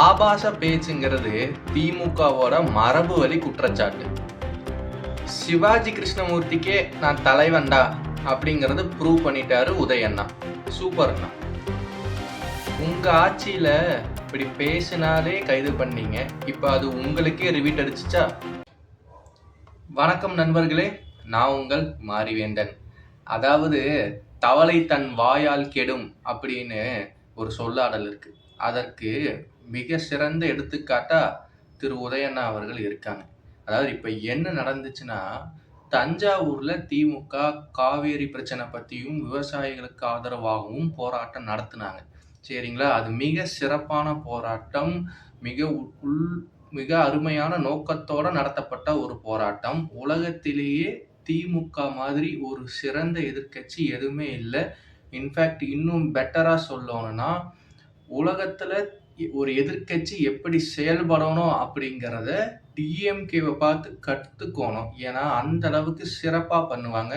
ஆபாச பேச்சுங்கிறது திமுகவோட மரபு வழி குற்றச்சாட்டு. சிவாஜி கிருஷ்ணமூர்த்திக்கே நான் தலைவன்டா அப்படிங்கறது ப்ரூவ் பண்ணிட்டாரு உதயண்ணா. சூப்பர் அண்ணா. உங்க ஆட்சியில இப்படி பேசினாலே கைது பண்ணீங்க, இப்ப அது உங்களுக்கே ரிவீட் அடிச்சுச்சா? வணக்கம் நண்பர்களே, நான் உங்கள் மாரிவேந்தன். அதாவது தவளை தன் வாயால் கெடும் அப்படின்னு ஒரு சொல்லாடல் இருக்கு. அதற்கு மிக சிறந்த எடுத்துக்காட்டா திரு உதயண்ணா அவர்கள் இருக்காங்க. அதாவது இப்ப என்ன நடந்துச்சுன்னா, தஞ்சாவூர்ல திமுக காவேரி பிரச்சனை பத்தியும் விவசாயிகளுக்கு ஆதரவாகவும் போராட்டம் நடத்தினாங்க. சரிங்களா? அது மிக சிறப்பான போராட்டம். மிக உள் மிக அருமையான நோக்கத்தோட நடத்தப்பட்ட ஒரு போராட்டம். உலகத்திலேயே திமுக மாதிரி ஒரு சிறந்த எதிர்க்கட்சி எதுவுமே இல்லை. இன்ஃபேக்ட் இன்னும் பெட்டரா சொல்லணும்னா, உலகத்துல ஒரு எதிர்க்கட்சி எப்படி செயல்படணும் அப்படிங்கிறத டிஎம்கேவை பார்த்து கற்றுக்கோணும். ஏன்னா அந்த அளவுக்கு சிறப்பா பண்ணுவாங்க.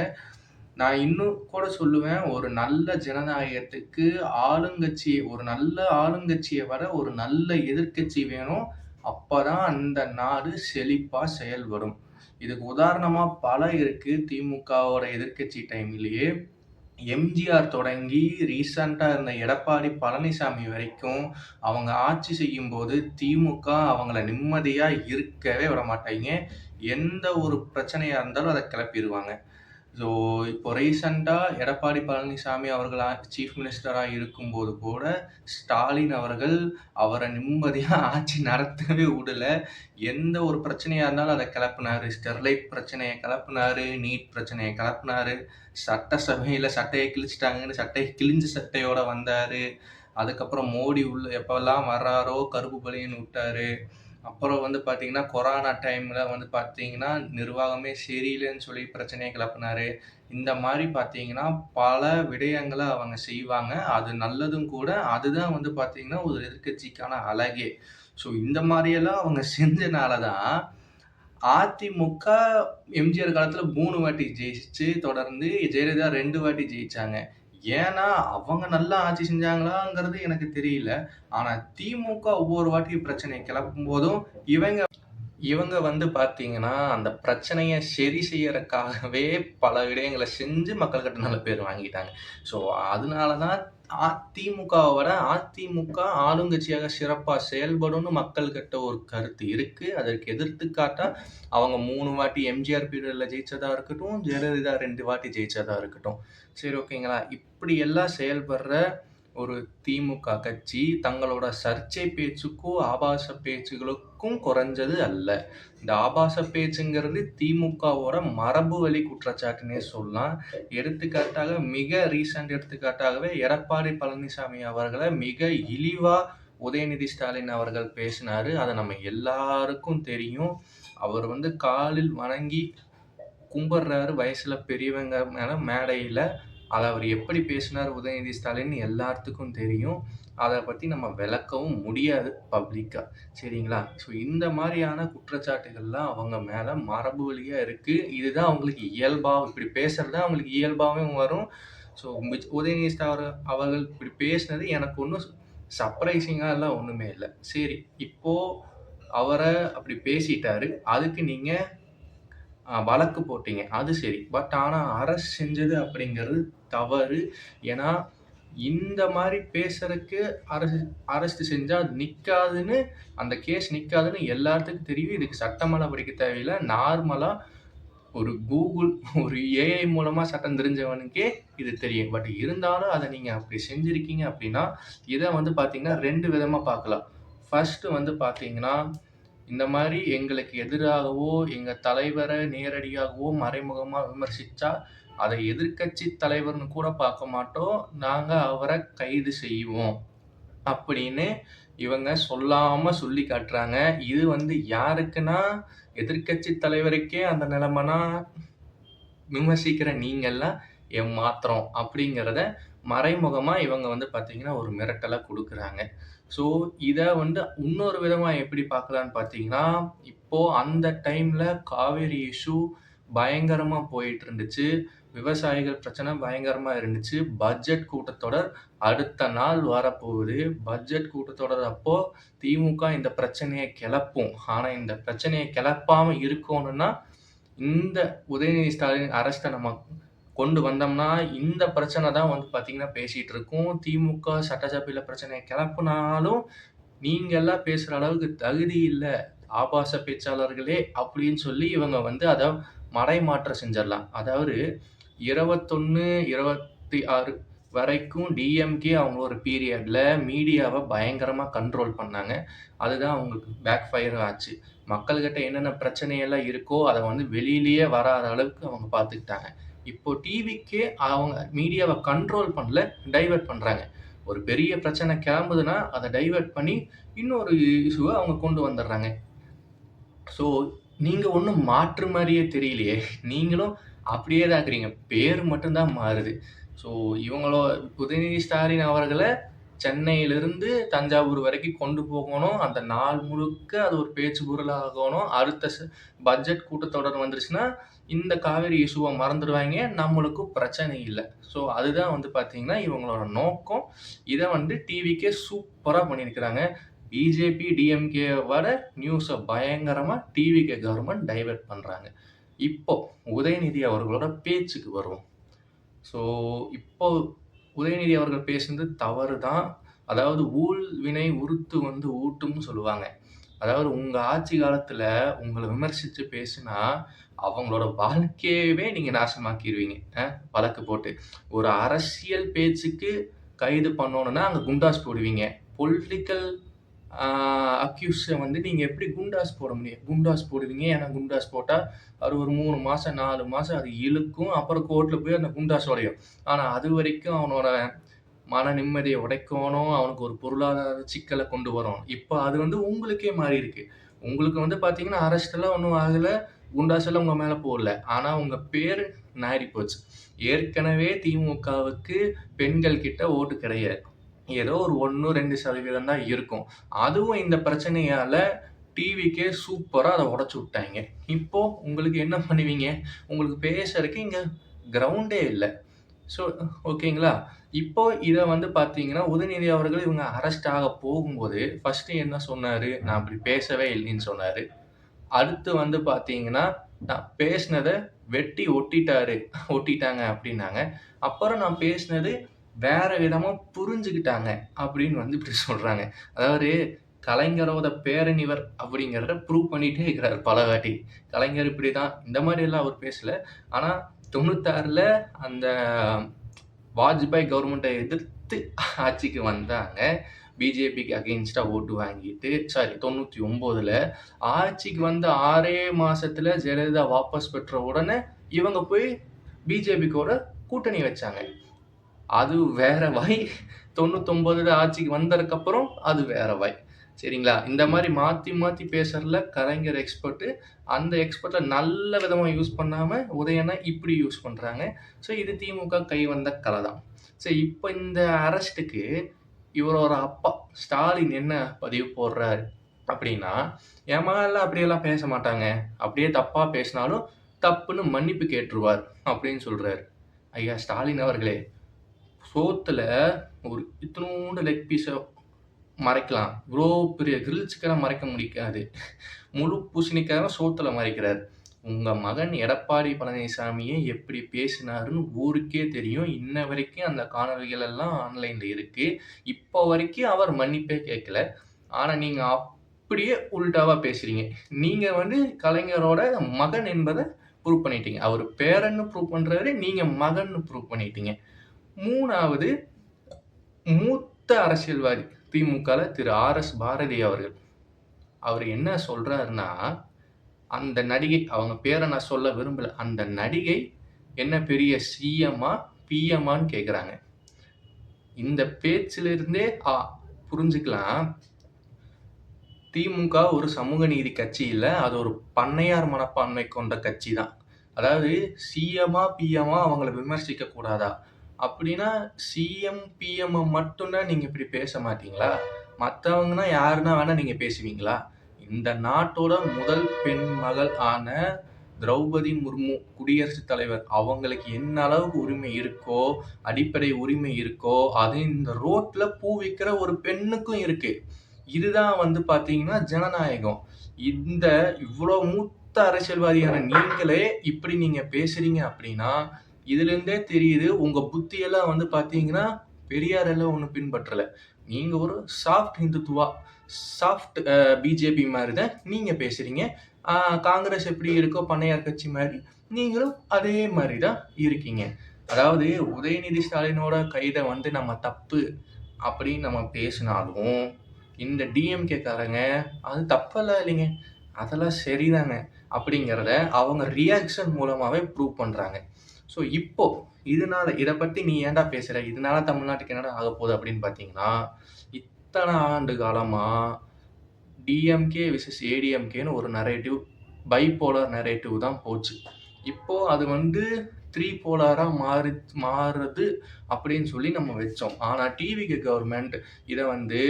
நான் இன்னும் கூட சொல்லுவேன், ஒரு நல்ல ஜனநாயகத்துக்கு ஒரு நல்ல ஆளுங்கட்சியை விட ஒரு நல்ல எதிர்க்கட்சி வேணும். அப்பதான் அந்த நாடு செழிப்பா செயல்படும். இதுக்கு உதாரணமா பல இருக்கு. திமுகவோட எதிர்க்கட்சி டைம்லயே எம்ஜிஆர் தொடங்கி ரீசெண்டா இருந்த எடப்பாடி பழனிசாமி வரைக்கும் அவங்க ஆட்சி செய்யும்போது திமுக அவங்கள நிம்மதியா இருக்கவே விட மாட்டாங்க. எந்த ஒரு பிரச்சனையா இருந்தாலும் அதை கிளப்பிடுவாங்க. ஸோ இப்போ ரீசெண்டாக எடப்பாடி பழனிசாமி அவர்கள் சீஃப் மினிஸ்டராக இருக்கும்போது கூட ஸ்டாலின் அவர்கள் அவரை நிம்மதியாக ஆட்சி நடத்தவே விடல. எந்த ஒரு பிரச்சனையாக இருந்தாலும் அதை கிளப்புனாரு. ஸ்டெர்லைட் பிரச்சனையை கிளப்புனாரு, நீட் பிரச்சனையை கிளப்புனாரு, சட்டசபையில் சட்டையை கிழிச்சிட்டாங்கன்னு கிழிஞ்ச சட்டையோட வந்தார். அதுக்கப்புறம் மோடி எப்பெல்லாம் வர்றாரோ கருப்பு பலின்னு விட்டாரு. அப்புறம் பார்த்தீங்கன்னா, கொரோனா டைமில் பார்த்தீங்கன்னா, நிர்வாகமே சரியில்லைன்னு சொல்லி பிரச்சனையை கிளப்பினாரு. இந்த மாதிரி பார்த்தீங்கன்னா, பல விடயங்களை அவங்க செய்வாங்க. அது நல்லதும் கூட. அதுதான் பார்த்தீங்கன்னா, ஒரு எதிர்க்கட்சிக்கான அழகே. ஸோ இந்த மாதிரியெல்லாம் அவங்க செஞ்சனால தான் அதிமுக எம்ஜிஆர் காலத்தில் 3 வாட்டி ஜெயிச்சு, தொடர்ந்து ஜெயலலிதா 2 வாட்டி ஜெயிச்சாங்க. ஏன்னா அவங்க நல்லா ஆட்சி செஞ்சாங்களாங்கிறது எனக்கு தெரியல. ஆனா திமுக ஒவ்வொரு வாட்டியும் பிரச்சனையை கிளப்பும் போதும் இவங்க பார்த்தீங்கன்னா, அந்த பிரச்சனையை சரி செய்யறதுக்காகவே பல விடயங்களை செஞ்சு மக்கள்கிட்ட நல்ல பேர் வாங்கிட்டாங்க. ஸோ அதனால தான் அதிமுக ஆளுங்கட்சியாக சிறப்பா செயல்படும்னு மக்கள்கிட்ட ஒரு கருத்து இருக்கு. அதற்கு எதிர்த்துக்காட்டா அவங்க 3 வாட்டி எம்ஜிஆர் பீரியட்ல ஜெயிச்சதா இருக்கட்டும், ஜெயலலிதா 2 வாட்டி ஜெயிச்சதா இருக்கட்டும். சரி, ஓகேங்களா? இப்படி எல்லாம் செயல்படுற ஒரு திமுக கட்சி தங்களோட சர்ச்சை பேச்சுக்கும் ஆபாச பேச்சுகளுக்கும் குறைஞ்சது அல்ல. இந்த ஆபாச பேச்சுங்கிறது திமுகவோட மரபு வழி குற்றச்சாட்டுன்னே சொல்லலாம். மிக ரீசன்ட் எடுத்துக்காட்டாகவே எடப்பாடி பழனிசாமி அவர்களை மிக இழிவா உதயநிதி ஸ்டாலின் அவர்கள் பேசினாரு. அதை நம்ம எல்லாருக்கும் தெரியும். அவர் காலில் வணங்கி கும்பிடுறாரு வயசுல பெரியவங்க மேல மேடையில. அதை அவர் எப்படி பேசினார் உதயநிதி ஸ்டாலின் எல்லாத்துக்கும் தெரியும். அதை பற்றி நம்ம விளக்கவும் முடியாது பப்ளிக்காக. சரிங்களா? ஸோ இந்த மாதிரியான குற்றச்சாட்டுகள்லாம் அவங்க மேலே மரபு வழியாக இருக்குது. இதுதான் அவங்களுக்கு இப்படி பேசுறது தான் அவங்களுக்கு இயல்பாகவும் வரும். ஸோ உதயநிதி அவர்கள் இப்படி பேசினது எனக்கு ஒன்றும் சர்ப்ரைசிங்காக எல்லாம் ஒன்றுமே இல்லை. சரி, இப்போது அவரை அப்படி பேசிட்டாரு, அதுக்கு நீங்கள் வழக்கு போட்டீங்க, அது சரி. பட் ஆனால் அரசு செஞ்சது அப்படிங்கிறது தவறு. ஏன்னா இந்த மாதிரி பேசுறதுக்கு அரசு செஞ்சா அது நிற்காதுன்னு, அந்த கேஸ் நிற்காதுன்னு எல்லாத்துக்கும் தெரியும். இதுக்கு சட்டமெல்லாம் படிக்க தேவையில்லை. நார்மலாக ஒரு கூகுள், ஒரு ஏஐ மூலமாக சட்டம் தெரிஞ்சவனுக்கே இது தெரியும். பட் இருந்தாலும் அதை நீங்கள் அப்படி செஞ்சுருக்கீங்க அப்படின்னா, இதை பார்த்தீங்கன்னா 2 விதமாக பார்க்கலாம். ஃபர்ஸ்ட்டு பார்த்தீங்கன்னா, இந்த மாதிரி எங்களுக்கு எதிராகவோ எங்கள் தலைவரை நேரடியாகவோ மறைமுகமாக விமர்சித்தா அதை எதிர்க்கட்சி தலைவர்னு கூட பார்க்க மாட்டோம், நாங்கள் அவரை கைது செய்வோம் அப்படின்னு இவங்க சொல்லாமல் சொல்லி காட்டுறாங்க. இது யாருக்குன்னா, எதிர்க்கட்சி தலைவருக்கே அந்த நிலைமைனா விமர்சிக்கிற நீங்கள்லாம் ஏமாத்திரம் அப்படிங்கிறத மறைமுகமாக இவங்க பார்த்தீங்கன்னா ஒரு மிரட்டலை கொடுக்குறாங்க. ஸோ இதை இன்னொரு விதமாக எப்படி பார்க்கலான்னு பார்த்தீங்கன்னா, இப்போது அந்த டைமில் காவேரி இஷ்யூ பயங்கரமாக போயிட்டு இருந்துச்சு. விவசாயிகள் பிரச்சனை பயங்கரமா இருந்துச்சு. பட்ஜெட் கூட்டத்தொடர் அடுத்த நாள் வரப்போகுது. பட்ஜெட் கூட்டத்தொடர் அப்போ திமுக இந்த பிரச்சனைய கெளப்பும். ஆனா, இந்த பிரச்சனைய கெளப்பாம இருக்கோணும்னா, இந்த உதயநிதி ஸ்டாலின் அரெஸ்ட்ட நம்ம கொண்டு வந்தோம்னா, இந்த பிரச்சனை தான் வந்து பார்த்தீங்கன்னா பேசிட்டு இருக்கும். திமுக சட்டசபையில பிரச்சனைய கெளப்புனாலும், நீங்கலாம் பேசுற அளவுக்கு தகுதி இல்ல. ஆபாச பேச்சாளர்களே அப்படின்னு சொல்லி இவங்க வந்து அத மடைமாற்றம் செஞ்சிரலாம். அதாவது 21, 26 வரைக்கும் டிஎம்கே அவங்க ஒரு பீரியட்ல மீடியாவ பயங்கரமா கண்ட்ரோல் பண்ணாங்க. அதுதான் அவங்களுக்கு பேக் ஃபயரும் ஆச்சு. மக்கள்கிட்ட என்னென்ன பிரச்சனையெல்லாம் இருக்கோ, அத வந்து வெளியிலேயே வராத அளவுக்கு அவங்க பார்த்துக்கிட்டாங்க. இப்போ டிவிக்கே அவங்க மீடியாவ கண்ட்ரோல் பண்ணல, டைவர்ட் பண்றாங்க. ஒரு பெரிய பிரச்சனை கிளம்புதுன்னா, அத டைவர்ட் பண்ணி இன்னொரு இஷ்யூவ அவங்க கொண்டு வந்துடுறாங்க. ஸோ, நீங்க ஒண்ணும் மாற்று மாரியே தெரியலையே! நீங்களும் அப்படியே தான் இருக்கிறீங்க. பேரு மட்டும் தான் மாறுது. ஸோ, உதயநிதி ஸ்டாலின் அவர்கள சென்னையிலிருந்து தஞ்சாவூர் வரைக்கும் கொண்டு போகணும். அந்த நாள் முழுக்க அது ஒரு பேச்சு பொருளாகணும். அடுத்த பட்ஜெட் கூட்டத்தொடர் வந்துருச்சுன்னா, இந்த காவேரி இஷ்யூவ மறந்துருவாய்ங்க. நம்மளுக்கும் பிரச்சனை இல்ல. ஸோ, அதுதான் வந்து பார்த்தீங்கன்னா, இவங்களோட நோக்கம். இத வந்து டிவிக்கே சூப்பரா பண்ணியிருக்கிறாங்க. பிஜேபி, டிஎம்கேவோட நியூஸ பயங்கரமா டிவிகே கவர்மெண்ட் டைவர்ட் பண்றாங்க. இப்போ உதயநிதி அவர்களோட பேச்சுக்கு வருவோம். ஸோ, இப்போ உதயநிதி அவர்கள் பேசுனது தவறு தான். அதாவது "ஊழ் வினை உறுத்து வந்து ஊட்டும்னு" சொல்லுவாங்க. அதாவது உங்க ஆட்சி காலத்துல உங்கள விமர்சிச்சு பேசினா, அவங்களோட வாழ்க்கையவே நீங்க நாசமாக்கிருவீங்க. வழக்கு போட்டு. ஒரு அரசியல் பேச்சுக்கு கைது பண்ணணும்னா, அங்க குண்டாஸ் போடுவீங்க. பொலிட்டிக்கல் அக்யூஸ்ட வந்து நீங்க எப்படி குண்டாஸ் போட முடியும்? குண்டாஸ் போடுவீங்க. ஏன்னா குண்டாஸ் போட்டா அது ஒரு 3 மாசம், 4 மாசம் அது இழுக்கும். அப்புறம் கோர்ட்ல போய் அந்த குண்டாஸ் உடையும். ஆனா அதுவரைக்கும் அவனோட மன நிம்மதிய உடைக்கணும். அவனுக்கு ஒரு பொருளாதார சிக்கல கொண்டு வரணும். இப்ப அது வந்து உங்களுக்கே மாறியிருக்கு. உங்களுக்கு வந்து பார்த்தீங்கன்னா, அரெஸ்ட் எல்லாம் ஒண்ணும் ஆகல. குண்டாஸ் எல்லாம் உங்க மேல போடல. ஆனா உங்க பேரு நாறி போச்சு. ஏற்கனவே திமுகவுக்கு பெண்கள் கிட்ட ஓட்டு கிடையாது. ஏதோ ஒரு 1, 2% தான் இருக்கும். அதுவும் இந்த பிரச்சனையால டிவிக்கே சூப்பரா அத உடைச்சு விட்டாய்ங்க. இப்போ உங்களுக்கு என்ன பண்ணுவீங்க? உங்களுக்கு பேசறதுக்கு இங்க கிரவுண்டே இல்ல. ஸோ ஓகேங்களா? இப்போ இத வந்து பார்த்தீங்கன்னா, உதயநிதி அவர்கள் இவங்க அரெஸ்ட் ஆக போகும்போது, ஃபர்ஸ்ட்டு என்ன சொன்னாரு? நான் அப்படி பேசவே இல்லைன்னு சொன்னாரு. அடுத்து வந்து பார்த்தீங்கன்னா, நான் பேசினத வெட்டி ஒட்டிட்டாங்க அப்படின்னாங்க. அப்புறம் நான் பேசினது வேற விதமா புரிஞ்சுக்கிட்டாங்க அப்படின்னு வந்து இப்படி சொல்றாங்க. அதாவது கலைஞரோட பேரனிவர் அப்படிங்கிறத ப்ரூவ் பண்ணிட்டே இருக்கிறாரு பலவாட்டி. கலைஞர் இப்படிதான் இந்த மாரியெல்லாம் அவர் பேசல. ஆனா 96ல அந்த வாஜ்பாய் கவர்மெண்ட்ட எதிர்த்து ஆட்சிக்கு வந்தாங்க. பிஜேபிக்கு அகைன்ஸ்டா ஓட்டு வாங்கிட்டு 99ல ஆட்சிக்கு வந்த 6 மாசத்துல ஜெயலலிதா வாபஸ் பெற்ற உடனே இவங்க போய் பிஜேபி கூட கூட்டணி வச்சாங்க. அது வேற வாய். 99ல ஆட்சிக்கு வந்ததுக்கப்புறம் அது வேற வாய். சரிங்களா? இந்த மாரி மாத்தி மாத்தி பேசுறதுல கலைஞர் எக்ஸ்பர்ட்டு. அந்த எக்ஸ்பர்ட்ட நல்ல விதமா யூஸ் பண்ணாம உதயண்ணா இப்படி யூஸ் பண்றாங்க. ஸோ இது திமுக கை வந்த கல தான். சரி இப்ப இந்த அரெஸ்ட்டுக்கு இவரோட அப்பா ஸ்டாலின் என்ன பதிவு போடுறாரு அப்படின்னா, என் மகன்லாம் அப்படியெல்லாம் பேச மாட்டாங்க. அப்படியே தப்பா பேசினாலும் தப்புன்னு மன்னிப்பு கேட்டுருவார் அப்படின்னு சொல்றாரு. ஐயா ஸ்டாலின் அவர்களே! சோத்துல ஒரு இத்துணூண்டு லெக் பீஸ மறைக்கலாம். இவ்ளோ பெரிய கிரில் சிக்கன மறைக்க முடியாது. முழு பூசணிக்காயும் சோத்துல மறைக்கிறாரு. உங்க மகன் எடப்பாடி பழனிசாமிய எப்படி பேசினாருன்னு ஊருக்கே தெரியும். இன்ன வரைக்கும் அந்த காணொளிகள் எல்லாம் ஆன்லைன்ல இருக்கு. இப்போ வரைக்கும் அவர் மன்னிப்பே கேட்கல. ஆனா நீங்க அப்படியே உல்டாவா பேசுறீங்க. நீங்க வந்து கலைஞரோட மகன் என்பத ப்ரூவ் பண்ணிட்டீங்க. அவரு பேரன்னு ப்ரூவ் பண்றாரு. நீங்க மகன்னு ப்ரூவ் பண்ணிட்டீங்க. 3வது மூத்த அரசியல்வாதி திமுகல திரு ஆர்.எஸ். பாரதி அவர்கள். அவரு என்ன சொல்றாருன்னா, அந்த நடிகை அவங்க பேர நான் சொல்ல விரும்பல. அந்த நடிகை என்ன பெரிய சிஎம்மா, பிஎம்மான்னு கேட்குறாங்க. இந்த பேச்சிலிருந்தே புரிஞ்சுக்கலாம். திமுக ஒரு சமூக நீதி கட்சி இல்ல. அது ஒரு பண்ணையார் மனப்பான்மை கொண்ட கட்சி தான். அதாவது சிஎம்மா, பிஎம்மா அவங்கள விமர்சிக்க கூடாதா? அப்படின்னா சிஎம், பிஎம்ம மட்டும் தான் நீங்க இப்படி பேச மாட்டீங்களா? மத்தவங்கன்னா யாருன்னா வேணா நீங்க பேசுவீங்களா? இந்த நாட்டோட முதல் பெண் மகள் ஆன திரௌபதி முர்மு குடியரசுத் தலைவர் அவங்களுக்கு என்ன அளவுக்கு உரிமை இருக்கோ, அடிப்படை உரிமை இருக்கோ, அது இந்த ரோட்ல பூ விக்கிற ஒரு பெண்ணுக்கும் இருக்கு. இதுதான் வந்து பார்த்தீங்கன்னா ஜனநாயகம். இந்த இவ்ளோ மூத்த அரசியல்வாதியான நீங்களே இப்படி நீங்க பேசுறீங்க அப்படின்னா, இதிலிருந்தே தெரியுது உங்க புத்தியெல்லாம் வந்து பார்த்தீங்கன்னா, பெரியார் எல்லாம் ஒண்ணும் பின்பற்றல. நீங்க ஒரு சாஃப்ட் ஹிந்துத்துவா, சாஃப்ட் பிஜேபி மாரி தான் நீங்க பேசுறீங்க. ஆ காங்கிரஸ் எப்படி இருக்கோ பண்ணையார் கட்சி மாரி, நீங்களும் அதே மாரி தான் இருக்கீங்க. அதாவது உதயநிதி ஸ்டாலினோட கைத வந்து நம்ம தப்பு அப்படின்னு நம்ம பேசினாலும், இந்த டிஎம்கே காரங்க அது தப்பெல்லாம் இல்லைங்க. அதெல்லாம் சரிதாங்க அப்படிங்கிறத அவங்க ரியாக்ஷன் மூலமாவே ப்ரூவ் பண்றாங்க. ஸோ இப்போ இதனால இத பத்தி நீ ஏன்டா பேசுற? இதனால தமிழ்நாட்டுக்கு என்னடா ஆகப்போகுது அப்படின்னு பார்த்தீங்கன்னா, இத்தன ஆண்டு காலமா டிஎம்கே விசஸ் ஏடிஎம்கேன்னு ஒரு நரேட்டிவ் பைபோலார் நரேட்டிவ் தான் போச்சு. இப்போ அது வந்து 3 போலாரா மாறுது அப்படின்னு சொல்லி நம்ம வச்சோம். ஆனா டிவிகே கவர்மெண்ட் இத வந்து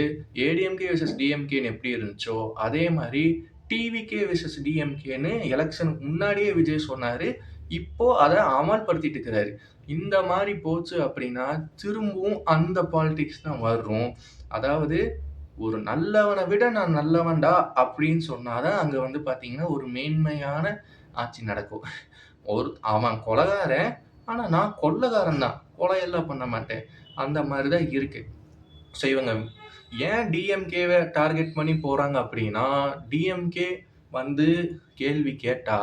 ஏடிஎம்கே விசஸ் டிஎம்கேன்னு எப்படி இருந்துச்சோ, அதே மாரி டிவிகே விசஸ் டிஎம்கேன்னு எலக்ஷனுக்கு முன்னாடியே விஜய் சொன்னாரு. இப்போ அத அமல்படுத்திட்டு இருக்கிறாரு. இந்த மாரி போச்சு அப்படின்னா, திரும்பவும் அந்த பாலிடிக்ஸ் தான் வரும். அதாவது ஒரு நல்லவன விட நான் நல்லவன்டா அப்படின்னு சொன்னா தான் அங்க வந்து பார்த்தீங்கன்னா, ஒரு மேன்மையான ஆட்சி நடக்கும். அவன் கொலைகாரன். ஆனா நான் கொள்ளைக்காரன் தான். கொலையெல்லாம் பண்ண மாட்டேன். அந்த மாரி தான் இருக்கு. ஸோ இவங்க ஏன் டிஎம்கேவ டார்கெட் பண்ணி போறாங்க அப்படின்னா, டிஎம்கே வந்து கேள்வி கேட்டா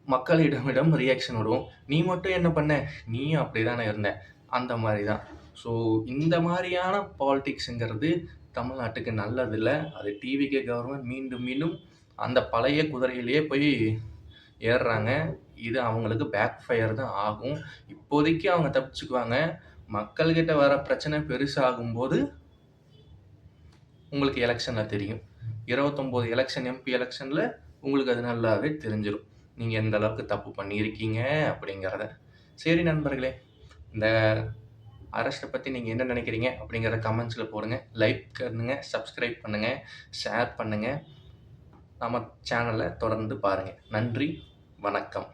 மக்களிடமிடம் ரியாக்ஷன் வரும். "நீ மட்டும் என்ன பண்ண? நீயும் அப்படிதானே இருந்த." அந்த மாரி தான். ஸோ இந்த மாரியான பாலிடிக்ஸ்ங்கிறது தமிழ்நாட்டுக்கு நல்லதில்ல. அது டிவிகே கவர்மெண்ட் மீண்டும் மீண்டும் அந்த பழைய குதிரையிலேயே போய் ஏறுறாங்க. இது அவங்களுக்கு பேக் ஃபயர் தான் ஆகும். இப்போதைக்கு அவங்க தப்பிச்சுக்குவாங்க. மக்கள்கிட்ட வர பிரச்சனை பெருசாகும்போது உங்களுக்கு எலக்ஷன்ல தெரியும். 29 எலக்ஷன் எம்பி எலக்ஷன்ல உங்களுக்கு அது நல்லாவே தெரிஞ்சிரும். நீங்க எந்த அளவுக்கு தப்பு பண்ணியிருக்கீங்க அப்படிங்கிறத. சரி நண்பர்களே, இந்த அரெஸ்ட்ட பத்தி நீங்க என்ன நினைக்கிறீங்க அப்படிங்கிறத கமெண்ட்ஸ்ல போடுங்க. லைக் பண்ணுங்க, சப்ஸ்கிரைப் பண்ணுங்க, ஷேர் பண்ணுங்க. நம்ம சேனல தொடர்ந்து பாருங்க. நன்றி, வணக்கம்.